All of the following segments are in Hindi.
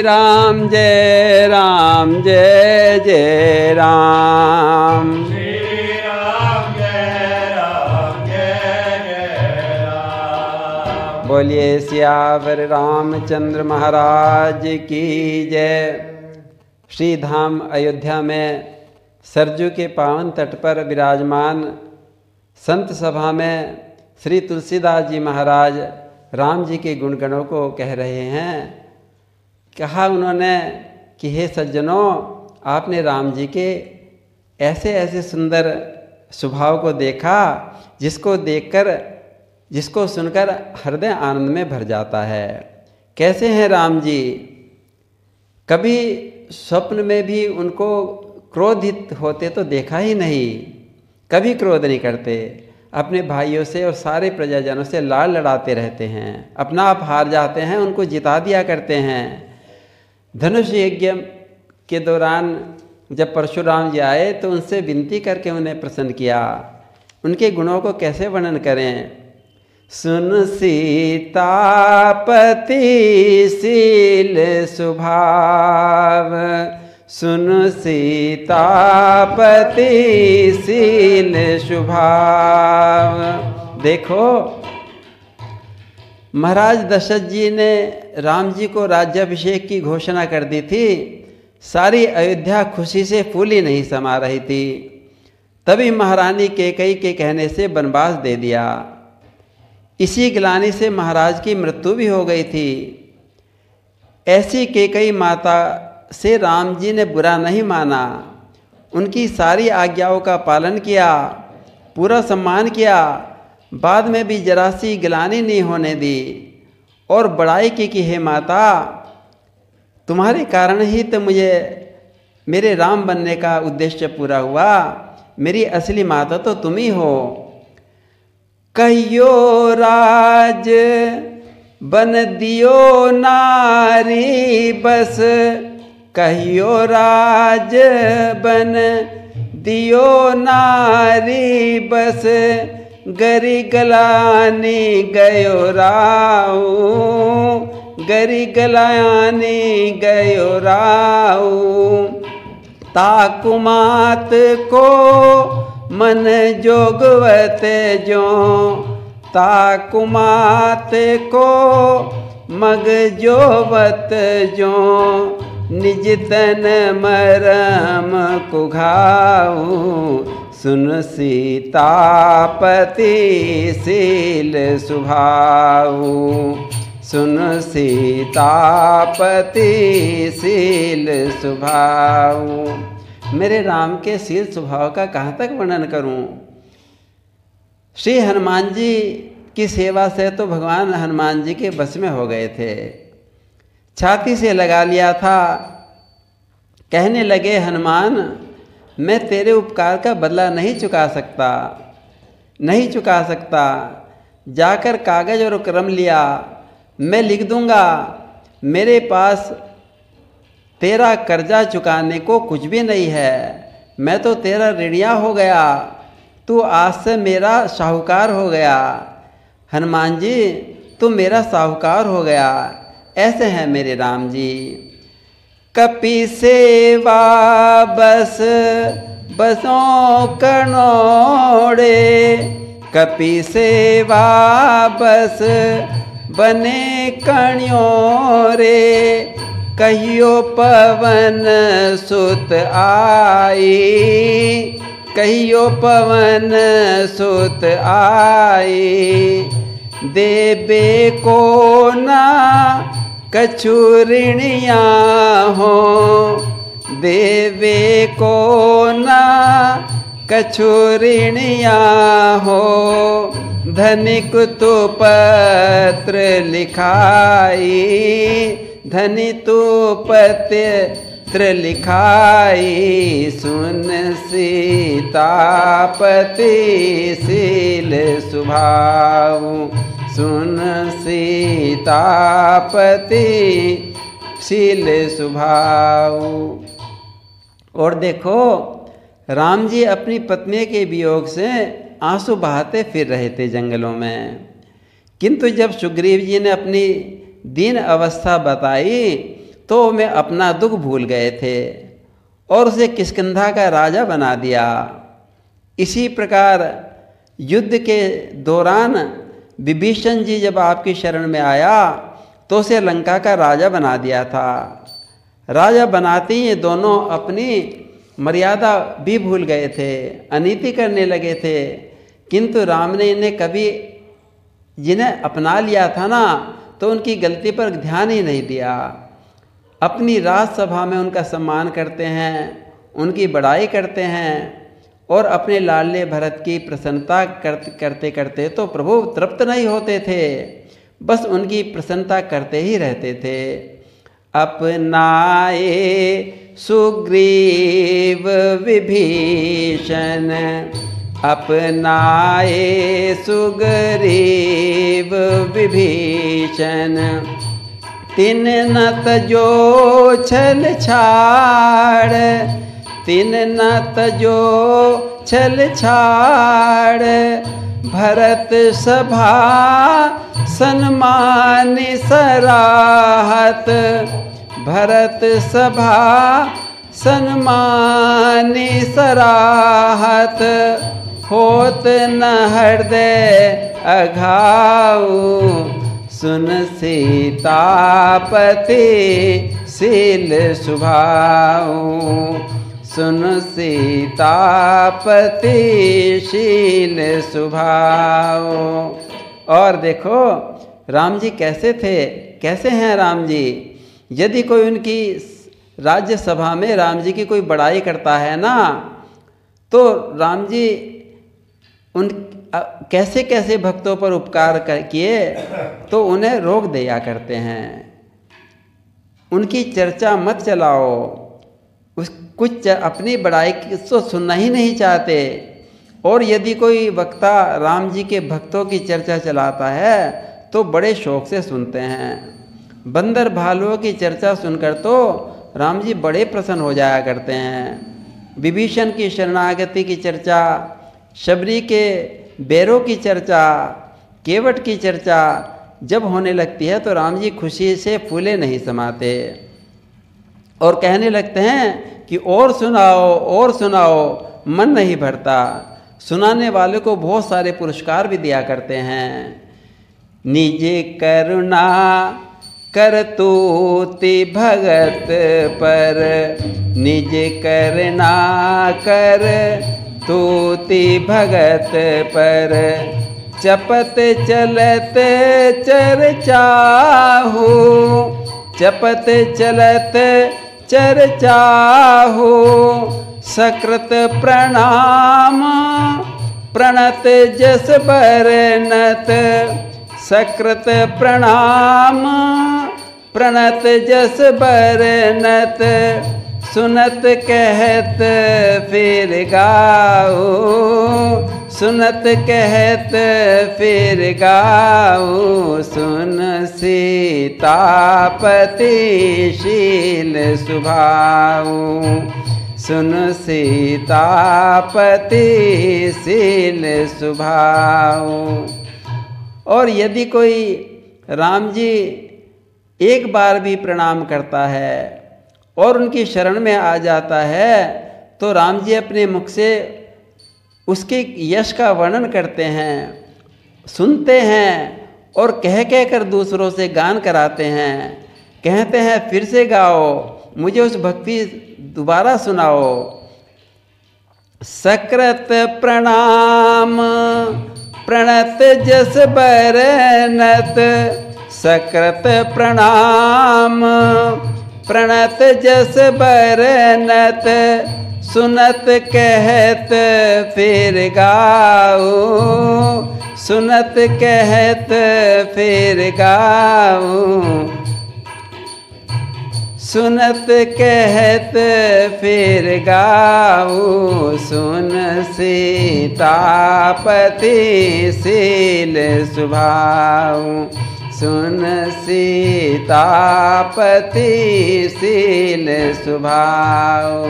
राम जय राम, जय जय राम। श्री राम जय राम, जय जय राम। बोलिए सियावर रामचंद्र महाराज की जय। श्री धाम अयोध्या में सरजू के पावन तट पर विराजमान संत सभा में श्री तुलसीदास जी महाराज राम जी के गुणगणों को कह रहे हैं। कहा उन्होंने कि हे सज्जनों, आपने राम जी के ऐसे ऐसे सुंदर स्वभाव को देखा जिसको देखकर, जिसको सुनकर हृदय आनंद में भर जाता है। कैसे हैं राम जी? कभी स्वप्न में भी उनको क्रोधित होते तो देखा ही नहीं, कभी क्रोध नहीं करते। अपने भाइयों से और सारे प्रजाजनों से लाड़ लड़ाते रहते हैं। अपना आप हार जाते हैं, उनको जिता दिया करते हैं। धनुष यज्ञ के दौरान जब परशुराम जी आए तो उनसे विनती करके उन्हें प्रसन्न किया। उनके गुणों को कैसे वर्णन करें? सुन सीतापति शील स्वभाव, सुन सीतापति शील स्वभाव। देखो, महाराज दशरथ जी ने राम जी को राज्याभिषेक की घोषणा कर दी थी। सारी अयोध्या खुशी से फूली नहीं समा रही थी। तभी महारानी कैकेयी के कहने से वनवास दे दिया। इसी ग्लानि से महाराज की मृत्यु भी हो गई थी। ऐसी कैकेयी माता से राम जी ने बुरा नहीं माना, उनकी सारी आज्ञाओं का पालन किया, पूरा सम्मान किया। बाद में भी जरा सी गिलानी नहीं होने दी और बड़ाई की कि हे माता, तुम्हारे कारण ही तो मुझे मेरे राम बनने का उद्देश्य पूरा हुआ। मेरी असली माता तो तुम ही हो। कहियो राज बन दियो नारी बस, कहियो राज बन दियो नारी बस, गरी गलानी गयो राऊ, गरी गलानी गयो राऊ। ताकुमात को मन जोगवत जो, ताकुमात को मग जोवत जो, निज तन मरम कुघाऊ। सुन सीतापति शील स्वभाऊ, सुन सीतापति शील स्वभाऊ। मेरे राम के शील स्वभाव का कहाँ तक वर्णन करूं? श्री हनुमान जी की सेवा से तो भगवान हनुमान जी के बस में हो गए थे। छाती से लगा लिया था। कहने लगे, हनुमान, मैं तेरे उपकार का बदला नहीं चुका सकता, नहीं चुका सकता। जाकर कागज और कलम लिया, मैं लिख दूंगा। मेरे पास तेरा कर्जा चुकाने को कुछ भी नहीं है। मैं तो तेरा ऋणिया हो गया, तू आज से मेरा साहूकार हो गया। हनुमान जी, तू मेरा साहूकार हो गया। ऐसे हैं मेरे राम जी। कपि सेवा बस बसों कनोड़े, कपि सेवा बस बने कण्यों रे। कहियो पवन सुत आई, कहियो पवन सुत आई। देबे को ना कछु ऋणिया हो, देवे को ना कछु ऋणिया हो। धनिक तो पत्र लिखाई, धनी तो पत्र लिखाई। सुन सीतापति शील स्वभाव, सुन सीतापति शील स्वभाव। और देखो, राम जी अपनी पत्नी के वियोग से आंसू बहाते फिर रहे थे जंगलों में। किंतु जब सुग्रीव जी ने अपनी दीन अवस्था बताई तो वे अपना दुख भूल गए थे और उसे किष्किंधा का राजा बना दिया। इसी प्रकार युद्ध के दौरान विभीषण जी जब आपकी शरण में आया तो उसे लंका का राजा बना दिया था। राजा बनाते ही ये दोनों अपनी मर्यादा भी भूल गए थे, अनीति करने लगे थे, किंतु राम ने इन्हें कभी जिन्हें अपना लिया था ना तो उनकी गलती पर ध्यान ही नहीं दिया। अपनी राजसभा में उनका सम्मान करते हैं, उनकी बड़ाई करते हैं और अपने लाडले भरत की प्रसन्नता करते करते तो प्रभु तृप्त नहीं होते थे, बस उनकी प्रसन्नता करते ही रहते थे। अपनाए सुग्रीव विभीषण, अपनाए सुग्रीव विभीषण, तिन न तजो छल छाड़, तिन न तजो छल छाड़, भरत सभा सन्मान सराहत, भरत सभा सन्मान सराहत, होत न हृदय अघाऊ, सुन सीतापति शील सुभाऊ, सुन सीतापति शील सुभाऊ। और देखो राम जी कैसे थे, कैसे हैं राम जी। यदि कोई उनकी राज्यसभा में राम जी की कोई बड़ाई करता है ना तो राम जी उन कैसे कैसे भक्तों पर उपकार किए तो उन्हें रोक दिया करते हैं। उनकी चर्चा मत चलाओ, कुछ अपनी बड़ाई तो सुनना ही नहीं चाहते। और यदि कोई वक्ता राम जी के भक्तों की चर्चा चलाता है तो बड़े शौक से सुनते हैं। बंदर भालुओं की चर्चा सुनकर तो राम जी बड़े प्रसन्न हो जाया करते हैं। विभीषण की शरणागति की चर्चा, शबरी के बैरों की चर्चा, केवट की चर्चा जब होने लगती है तो राम जी खुशी से फूले नहीं समाते और कहने लगते हैं कि और सुनाओ और सुनाओ, मन नहीं भरता। सुनाने वाले को बहुत सारे पुरस्कार भी दिया करते हैं। निज करुणा करतूति भगत पर, निज करुणा कर तूति भगत पर, चपत चलत चरचाहू, चपत चलत चरचाहू, सकृत प्रणाम प्रणत जस बरनत, सकृत प्रणाम प्रणत जस बरनत, सुनत कहत फिर गाओ, सुनत कहत फिर गाओ, सुन सीतापति शील सुभाऊ, सुन सीतापति शील सुभाऊ। और यदि कोई राम जी एक बार भी प्रणाम करता है और उनकी शरण में आ जाता है तो राम जी अपने मुख से उसके यश का वर्णन करते हैं, सुनते हैं और कह कह कर दूसरों से गान कराते हैं। कहते हैं फिर से गाओ, मुझे उस भक्ति दोबारा सुनाओ। सकृत प्रणाम प्रणत जस बरनत, सकृत प्रणाम प्रणत जस बरनत, सुनत कहत फिर गाओ, सुनत कहत फिर गाओ, सुनत कहत फिर गाओ, सुन सीतापति शील सुभाऊ, सुन सीतापति शील सुभाऊ।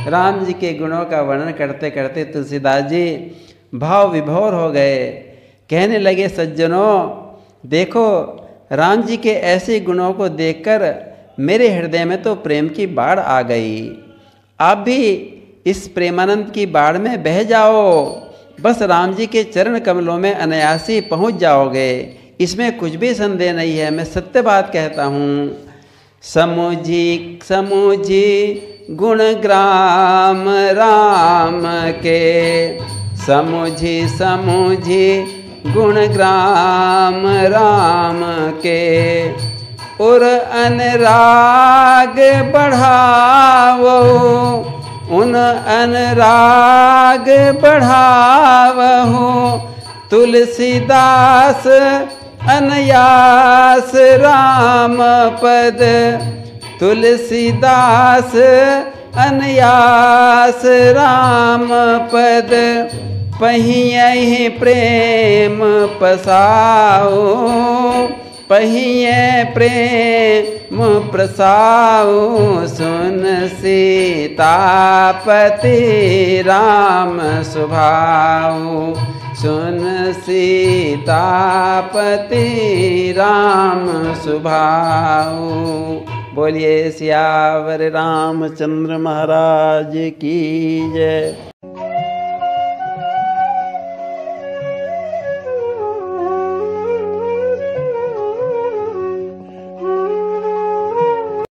राम जी के गुणों का वर्णन करते करते तुलसीदास जी भाव विभोर हो गए। कहने लगे, सज्जनों देखो राम जी के ऐसे गुणों को देखकर मेरे हृदय में तो प्रेम की बाढ़ आ गई। आप भी इस प्रेमानंद की बाढ़ में बह जाओ, बस राम जी के चरण कमलों में अनायासी पहुंच जाओगे, इसमें कुछ भी संदेह नहीं है। मैं सत्य बात कहता हूँ। समुझी समुझी गुण ग्राम राम के, समुझी समुझी गुण ग्राम राम के, और अनुराग बढ़ावो, उन अनुराग बढ़ावहो, तुलसीदास अनयास राम पद, तुलसीदास अनयास राम पद, पहिए प्रेम पसाओ, पहिए प्रेम प्रसाओ, सुन सीतापति राम सुभाओ, सुन सीतापति राम सुभाओ। बोलिए सियावर रामचंद्र महाराज की जय।